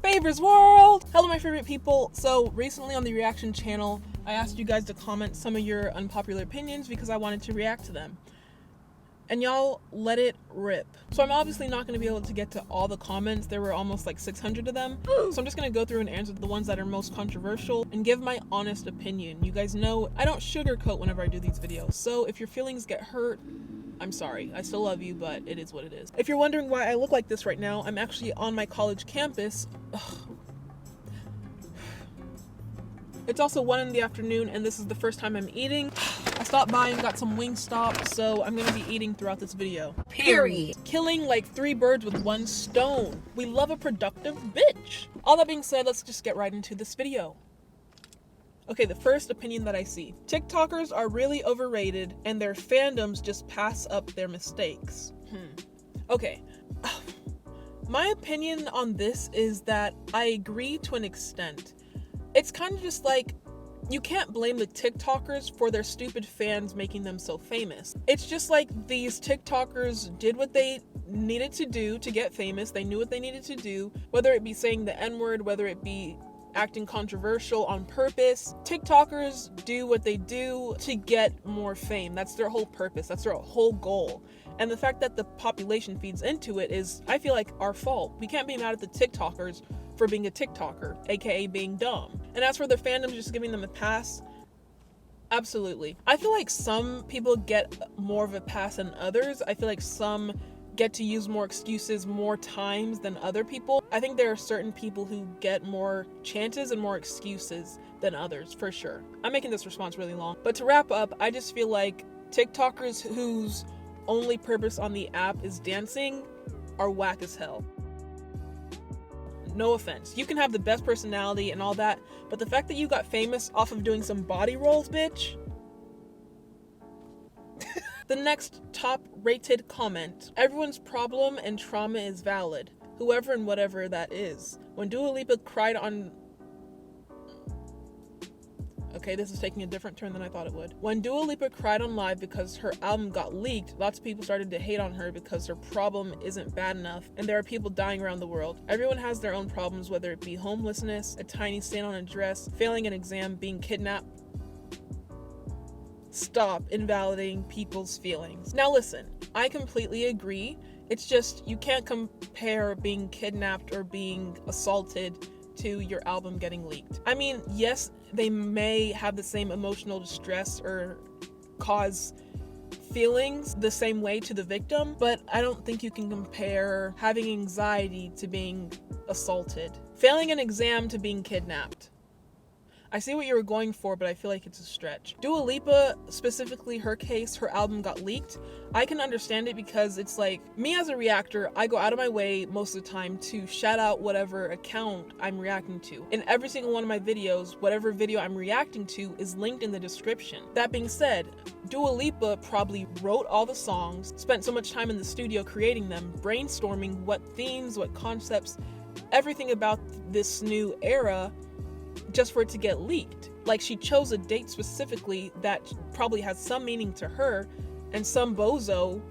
Favours Wrld! Hello my favorite people. So recently on the reaction channel, I asked you guys to comment some of your unpopular opinions because I wanted to react to them. And y'all let it rip. So I'm obviously not going to be able to get to all the comments. There were almost like 600 of them. So I'm just going to go through and answer the ones that are most controversial and give my honest opinion. You guys know I don't sugarcoat whenever I do these videos. So if your feelings get hurt, I'm sorry. I still love you, but it is what it is. If you're wondering why I look like this right now, I'm actually on my college campus. It's also 1 in the afternoon and this is the first time I'm eating. I stopped by and got some Wingstop, so I'm gonna be eating throughout this video. Period. Killing like 3 birds with 1 stone. We love a productive bitch. All that being said, let's just get right into this video. Okay, the first opinion that I see. TikTokers are really overrated and their fandoms just pass up their mistakes. Okay. My opinion on this is that I agree to an extent. It's kind of just like, you can't blame the TikTokers for their stupid fans making them so famous. It's just like these TikTokers did what they needed to do to get famous. They knew what they needed to do, whether it be saying the N-word, whether it be acting controversial on purpose. TikTokers do what they do to get more fame. That's their whole purpose. That's their whole goal. And the fact that the population feeds into it is, I feel like, our fault. We can't be mad at the TikTokers for being a TikToker, aka being dumb. And as for the fandom just giving them a pass, absolutely. I feel like some people get more of a pass than others. I feel like some get to use more excuses more times than other people. I think there are certain people who get more chances and more excuses than others, for sure. I'm making this response really long. But to wrap up, I just feel like TikTokers whose only purpose on the app is dancing are whack as hell. No offense. You can have the best personality and all that, but the fact that you got famous off of doing some body rolls, bitch. The next top rated comment. Everyone's problem and trauma is valid. Whoever and whatever that is. When Dua Lipa cried on... Okay, this is taking a different turn than I thought it would. When Dua Lipa cried on live because her album got leaked, lots of people started to hate on her because her problem isn't bad enough, and there are people dying around the world. Everyone has their own problems, whether it be homelessness, a tiny stain on a dress, failing an exam, being kidnapped. Stop invalidating people's feelings. Now listen, I completely agree. It's just, you can't compare being kidnapped or being assaulted to your album getting leaked. I mean, yes, they may have the same emotional distress or cause feelings the same way to the victim, but I don't think you can compare having anxiety to being assaulted. Failing an exam to being kidnapped. I see what you were going for, but I feel like it's a stretch. Dua Lipa, specifically her case, her album got leaked. I can understand it because it's like, me as a reactor, I go out of my way most of the time to shout out whatever account I'm reacting to. In every single one of my videos, whatever video I'm reacting to is linked in the description. That being said, Dua Lipa probably wrote all the songs, spent so much time in the studio creating them, brainstorming what themes, what concepts, everything about this new era, just for it to get leaked. Like, she chose a date specifically that probably has some meaning to her, and some bozo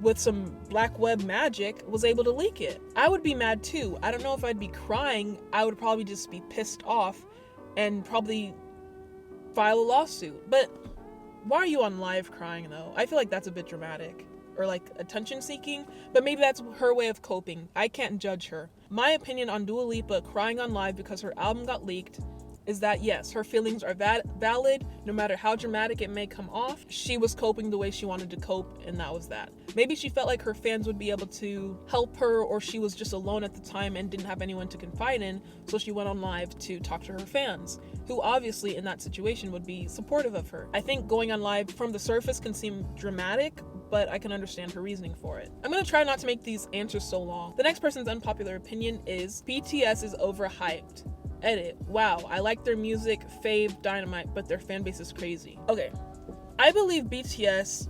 with some black web magic was able to leak it. I would be mad too. I don't know if I'd be crying. I would probably just be pissed off and probably file a lawsuit. But why are you on live crying though? I feel like that's a bit dramatic. Or like attention seeking, but maybe that's her way of coping. I can't judge her. My opinion on Dua Lipa crying on live because her album got leaked is that yes, her feelings are valid, no matter how dramatic it may come off. She was coping the way she wanted to cope, and that was that. Maybe she felt like her fans would be able to help her, or she was just alone at the time and didn't have anyone to confide in, so she went on live to talk to her fans, who obviously in that situation would be supportive of her. I think going on live from the surface can seem dramatic, but I can understand her reasoning for it. I'm gonna try not to make these answers so long. The next person's unpopular opinion is BTS is overhyped. Edit. Wow, I like their music, fave, dynamite, but their fan base is crazy. Okay, I believe BTS,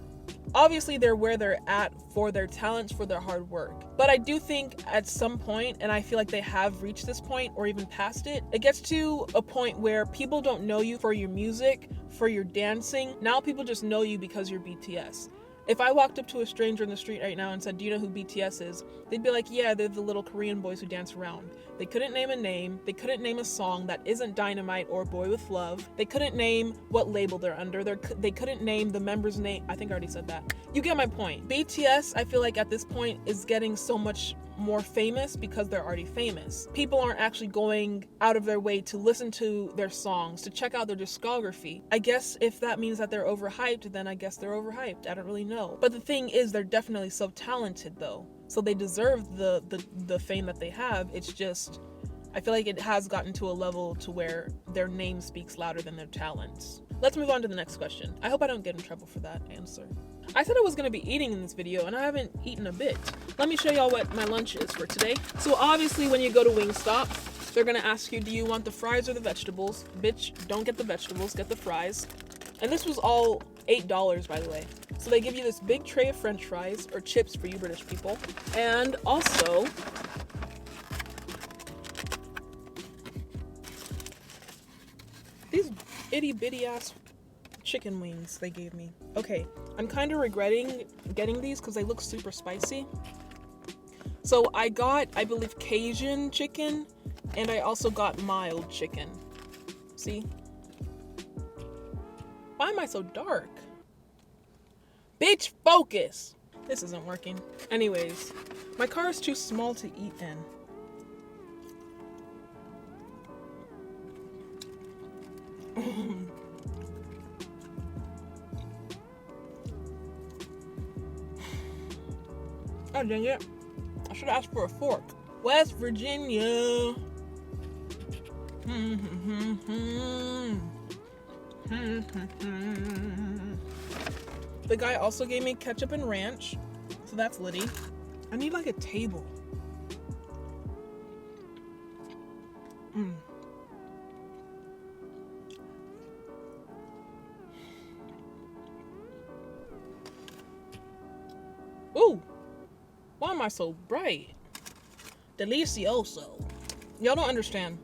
obviously they're where they're at for their talents, for their hard work. But I do think at some point, and I feel like they have reached this point or even past it, it gets to a point where people don't know you for your music, for your dancing. Now people just know you because you're BTS. If I walked up to a stranger in the street right now and said, do you know who BTS is? They'd be like, yeah, they're the little Korean boys who dance around. They couldn't name a name. They couldn't name a song that isn't Dynamite or Boy With Love. They couldn't name what label they're under. They couldn't name the member's name. I think I already said that. You get my point. BTS, I feel like at this point is getting so much more famous because they're already famous. People aren't actually going out of their way to listen to their songs, to check out their discography. I guess if that means that they're overhyped, then I guess they're overhyped. I don't really know. But the thing is, they're definitely so talented though. So they deserve the fame that they have. It's just, I feel like it has gotten to a level to where their name speaks louder than their talents. Let's move on to the next question. I hope I don't get in trouble for that answer. I said I was going to be eating in this video and I haven't eaten a bit. Let me show y'all what my lunch is for today. So obviously when you go to Wingstop, they're going to ask you, do you want the fries or the vegetables? Bitch, don't get the vegetables, get the fries. And this was all $8, by the way. So they give you this big tray of french fries, or chips for you British people. And also, these itty bitty ass chicken wings they gave me. Okay, I'm kind of regretting getting these because they look super spicy. So I got, I believe, Cajun chicken, and I also got mild chicken. See? Why am I so dark? Bitch, focus! This isn't working. Anyways, my car is too small to eat in. Oh, dang it. I should ask for a fork. West Virginia. The guy also gave me ketchup and ranch, so that's litty. I need like a table. Ooh, why am I so bright? Delicioso. Y'all don't understand.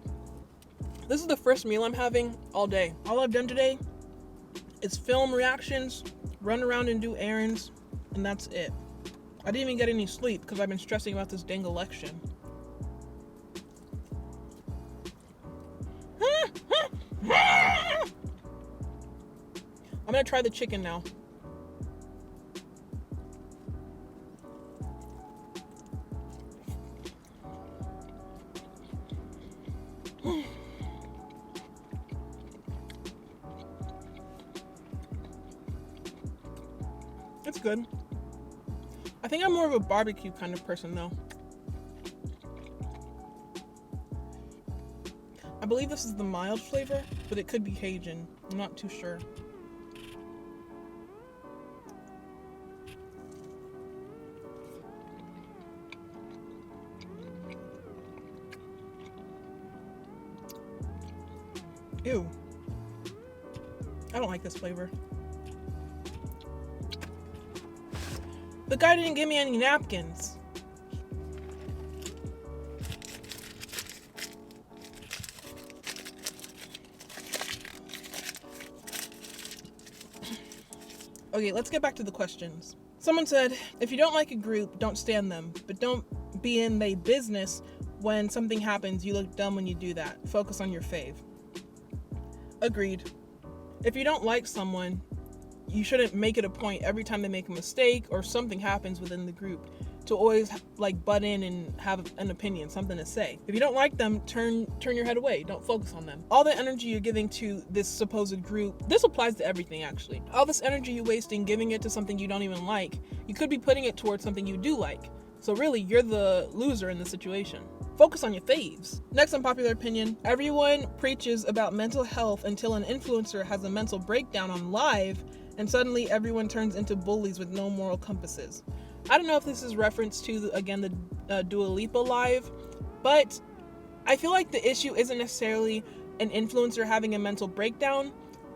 This is the first meal I'm having all day. All I've done today is film reactions, run around and do errands, and that's it. I didn't even get any sleep because I've been stressing about this dang election. I'm gonna try the chicken now. It's good. I think I'm more of a barbecue kind of person though. I believe this is the mild flavor, but it could be Cajun. I'm not too sure. Ew. I don't like this flavor. The guy didn't give me any napkins. Okay, let's get back to the questions. Someone said, if you don't like a group, don't stand them, but don't be in their business when something happens. You look dumb when you do that. Focus on your fave. Agreed. If you don't like someone, you shouldn't make it a point every time they make a mistake or something happens within the group to always like butt in and have an opinion, something to say. If you don't like them, turn your head away. Don't focus on them. All the energy you're giving to this supposed group, this applies to everything actually. All this energy you're wasting giving it to something you don't even like, you could be putting it towards something you do like. So really, you're the loser in the situation. Focus on your faves. Next unpopular opinion, everyone preaches about mental health until an influencer has a mental breakdown on live, and suddenly everyone turns into bullies with no moral compasses. I don't know if this is reference to, again, the Dua Lipa live, but I feel like the issue isn't necessarily an influencer having a mental breakdown.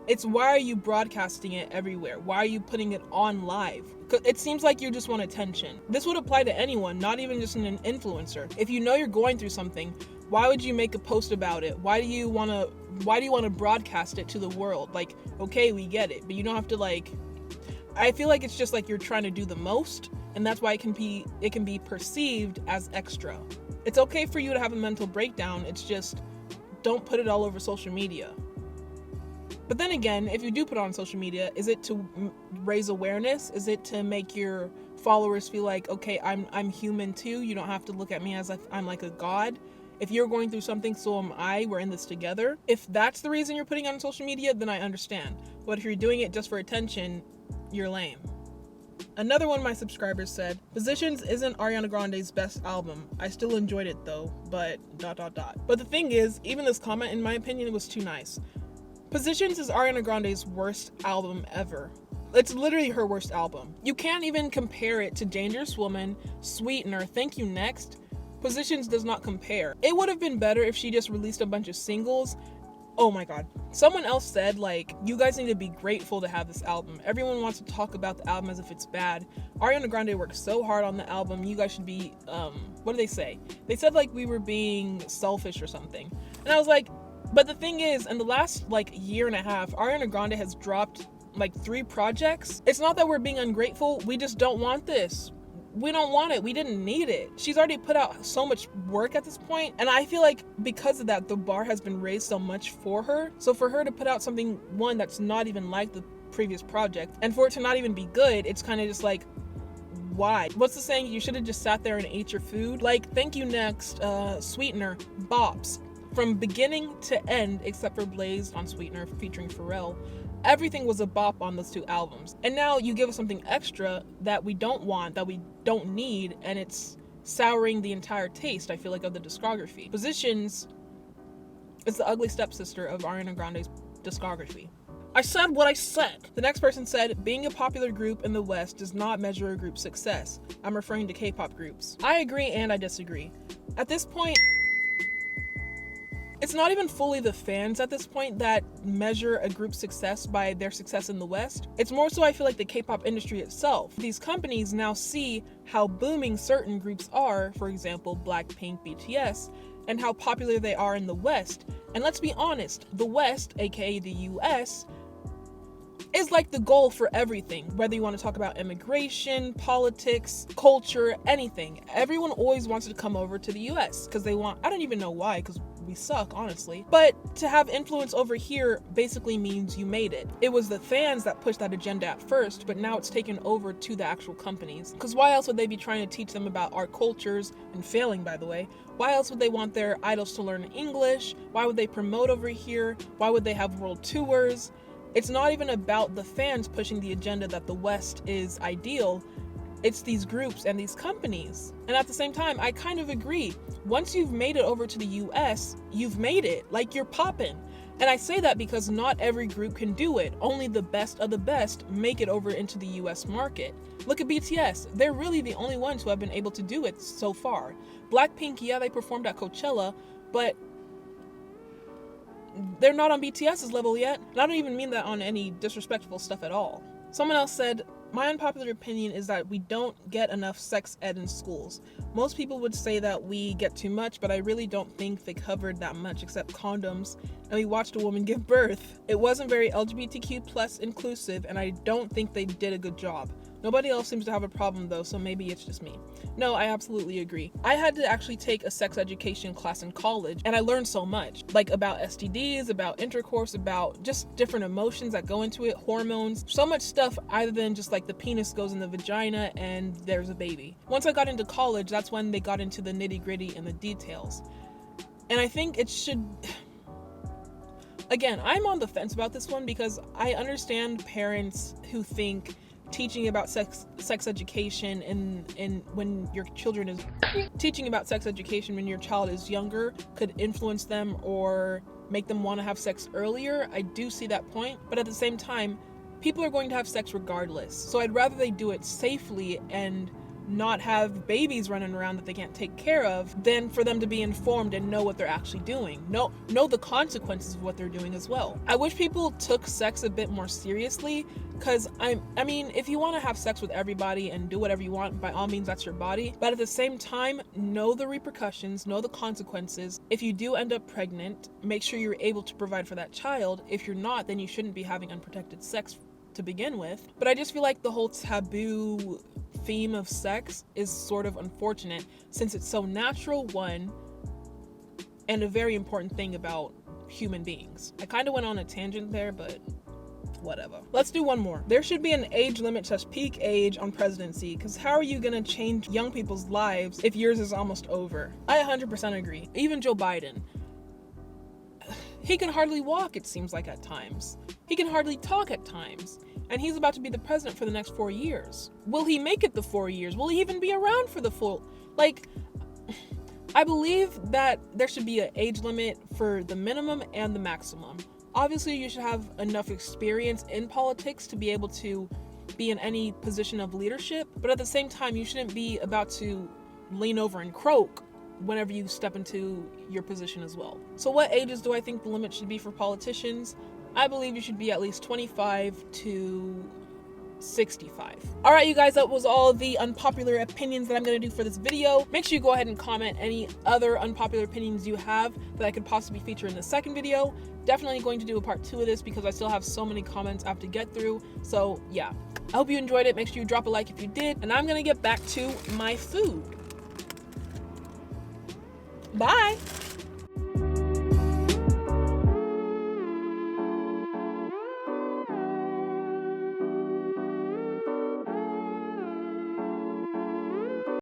It's why are you broadcasting it everywhere? Why are you putting it on live? It seems like you just want attention. This would apply to anyone, not even just an influencer. If you know you're going through something, why would you make a post about it? Why do you want to broadcast it to the world? Like, okay, we get it, but you don't have to like I feel like it's just like you're trying to do the most, and that's why it can be perceived as extra. It's okay for you to have a mental breakdown, it's just don't put it all over social media. But then again, if you do put it on social media, is it to raise awareness? Is it to make your followers feel like, okay, I'm human too, you don't have to look at me as if I'm like a god? If you're going through something, so am I, we're in this together. If that's the reason you're putting it on social media, then I understand. But if you're doing it just for attention, you're lame. Another one of my subscribers said, Positions isn't Ariana Grande's best album. I still enjoyed it though, but ... But the thing is, even this comment, in my opinion, was too nice. Positions is Ariana Grande's worst album ever. It's literally her worst album. You can't even compare it to Dangerous Woman, Sweetener, Thank You Next. Positions does not compare. It would have been better if she just released a bunch of singles. Oh my god. Someone else said, like, you guys need to be grateful to have this album. Everyone wants to talk about the album as if it's bad. Ariana Grande worked so hard on the album. You guys should be, what do they say? They said, like, we were being selfish or something. And I was like, but the thing is, in the last, like, year and a half, Ariana Grande has dropped, like, 3 projects. It's not that we're being ungrateful. We just don't want this. We don't want it. We didn't need it. She's already put out so much work at this point, and I feel like because of that, the bar has been raised so much for her. So for her to put out something, one, that's not even like the previous project, and for it to not even be good, it's kind of just like, why? What's the saying? You should have just sat there and ate your food. Like, Thank You Next, Sweetener, bops. From beginning to end, except for Blazed on Sweetener featuring Pharrell, everything was a bop on those 2 albums. And now you give us something extra that we don't want, that we don't need, and it's souring the entire taste, I feel like, of the discography. Positions is the ugly stepsister of Ariana Grande's discography. I said what I said. The next person said, being a popular group in the West does not measure a group's success. I'm referring to K-pop groups. I agree and I disagree. At this point, it's not even fully the fans at this point that measure a group's success by their success in the West. It's more so, I feel like, the K-pop industry itself. These companies now see how booming certain groups are, for example, Blackpink, BTS, and how popular they are in the West. And let's be honest, the West, aka the US, is like the goal for everything. Whether you want to talk about immigration, politics, culture, anything. Everyone always wants to come over to the US because they want, I don't even know why, because we suck, honestly. But to have influence over here basically means you made it. It was the fans that pushed that agenda at first, but now it's taken over to the actual companies. Because why else would they be trying to teach them about our cultures, and failing, by the way? Why else would they want their idols to learn English? Why would they promote over here? Why would they have world tours? It's not even about the fans pushing the agenda that the West is ideal. It's these groups and these companies. And at the same time, I kind of agree. Once you've made it over to the US, you've made it. Like, you're poppin'. And I say that because not every group can do it. Only the best of the best make it over into the US market. Look at BTS. They're really the only ones who have been able to do it so far. Blackpink, yeah, they performed at Coachella, but they're not on BTS's level yet. And I don't even mean that on any disrespectful stuff at all. Someone else said, my unpopular opinion is that we don't get enough sex ed in schools. Most people would say that we get too much, but I really don't think they covered that much except condoms, and we watched a woman give birth. It wasn't very LGBTQ plus inclusive, and I don't think they did a good job. Nobody else seems to have a problem though, so maybe it's just me. No, I absolutely agree. I had to actually take a sex education class in college, and I learned so much. Like, about STDs, about intercourse, about just different emotions that go into it, hormones, so much stuff other than just like the penis goes in the vagina and there's a baby. Once I got into college, that's when they got into the nitty-gritty and the details. And I think it should... Again, I'm on the fence about this one because I understand parents who think teaching about sex education when your child is younger could influence them or make them want to have sex earlier. I do see that point, but at the same time, people are going to have sex regardless. So I'd rather they do it safely and not have babies running around that they can't take care of than for them to be informed and know what they're actually doing. Know the consequences of what they're doing as well. I wish people took sex a bit more seriously, because I mean, if you want to have sex with everybody and do whatever you want, by all means, that's your body. But at the same time, know the repercussions, know the consequences. If you do end up pregnant, make sure you're able to provide for that child. If you're not, then you shouldn't be having unprotected sex to begin with. But I just feel like the whole taboo theme of sex is sort of unfortunate since it's so natural, one, and a very important thing about human beings. I kind of went on a tangent there, but whatever. Let's do one more. There should be an age limit / peak age on presidency, because how are you gonna change young people's lives if yours is almost over? I 100% agree. Even Joe Biden, he can hardly walk, it seems like, at times. He can hardly talk at times. And he's about to be the president for the next 4 years. Will he make it the 4 years? Will he even be around for the full, like, I believe that there should be an age limit for the minimum and the maximum. Obviously, you should have enough experience in politics to be able to be in any position of leadership, but at the same time, you shouldn't be about to lean over and croak whenever you step into your position as well. So what ages do I think the limit should be for politicians? I believe you should be at least 25 to 65. All right, you guys, that was all the unpopular opinions that I'm going to do for this video. Make sure you go ahead and comment any other unpopular opinions you have that I could possibly feature in the second video. Definitely going to do a part 2 of this because I still have so many comments I have to get through. So yeah, I hope you enjoyed it. Make sure you drop a like if you did, and I'm going to get back to my food. Bye.